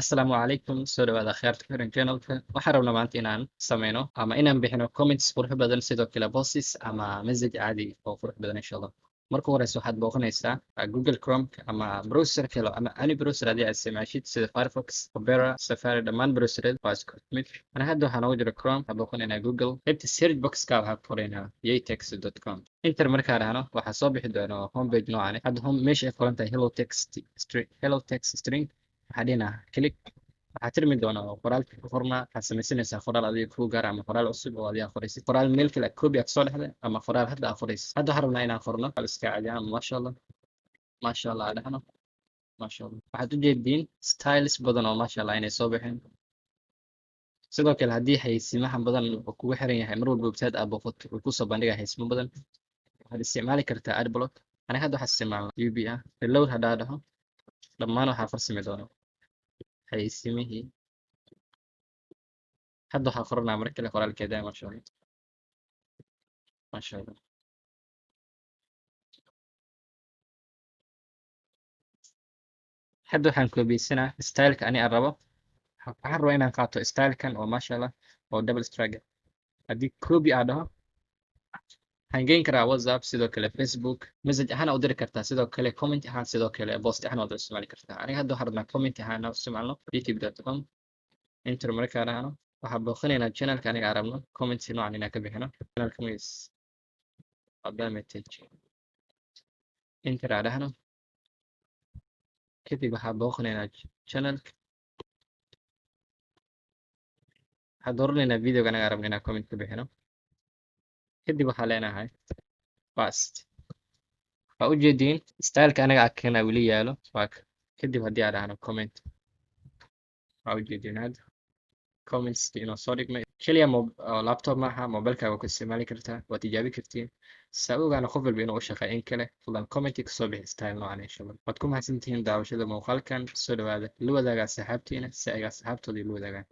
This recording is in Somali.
Asalaamu calaykum, soo dhawaada khayrta xiran channelka. Waxaan rabnaa maanta inaan sameyno ama inaan bixino comments qurux badan sidoo kale bosses ama message caadi oo qurux badan insha Allah. Marka horeysa waxaad booqanaysaa Google Chrome ama browser kale ama any browser haddii aad isticmaashid sida Firefox, Opera, Safari dhammaan browserada waa isku mid. Ana hadda waxaan ugu jira Chrome, waxaan booqanaynaa Google. Qaybta search box-ka waxaan ku qoraynaa yaytext.com. Enter markaa dhahno waxaa soo bixi doona homepage noocan ah. Hadda meesha ay qoran tahay hello text string waxaa dhihinaa click. waxaa tirmi doona oo qoraalka ku qornaa waxaad samaysanaysaa qoraal adiga kuu gaar ama qoraal cusub oo adiga qoraysid qoraal meel kale copy aad soo dhexda ama qoraal hadda aad qoraysid hadda waxaan rabnaa inaan qorno qoraal iska caadi ah maasha allah aan dhahno maasha allah waxaad u jeediin styles badan oo maasha allah inay soo baxeen sidoo kale haddii xayeysiimaha badan oo kugu xiran yahay mar walba website aad booqato uu kusoo bandhigaa xayeysiimo badan waxaad isticmaali kartaa adblock aniga hadda waxaan isticmaalnaa UB ah reload haddaa dhaho dhammaan waxaa farsami doona xayeysiimihii hadda waxaa qoranaa mar kale qoraalkeeda maasha allah maasha allah hadda waxaan koobiyeysanaa styleka ani aan rabo waxaan rabaa inaan qaato stylekan oo maasha allah oo double strike haddii copy aan dhaho waxaan geyn karaa WhatsApp sidoo kale Facebook message ahaan u diri kartaa sidoo kale comment ahaan sidoo kale post ahaan waad isticmaali kartaa aniga hadda waxaan rabnaa comment ahaan u isticmaalno youtube.com enter markaa dhahno waxaan booqanaynaa channelka aniga aan rabno comment noocan inaan ka bixino channelka magaciis abdalmetage enter aan dhahno kadib waxaan booqanaynaa channelka waxaan dooranaynaa videoga aniga aan rabno inaan comment ka bixino kadib waxaan leenahay fast waa u jeediin styleka aniga arkana weli yaalo waa kadib haddii aan dhahno comment waa u jeediin hadda comments inoo soo dhigmay keliya laptop maaha mobilkaaga ku isticmaali kartaa waa tijaabi kartiin saa ogaana qof walba inuu u shaqeeyo in kale fadlan commenti kasoo bixi style noocan insha allah waad ku mahadsantihiin daawashada muuqaalkan soo dhawaada la wadaaga asxaabtiina si ay asxaabtooda la wadaagaan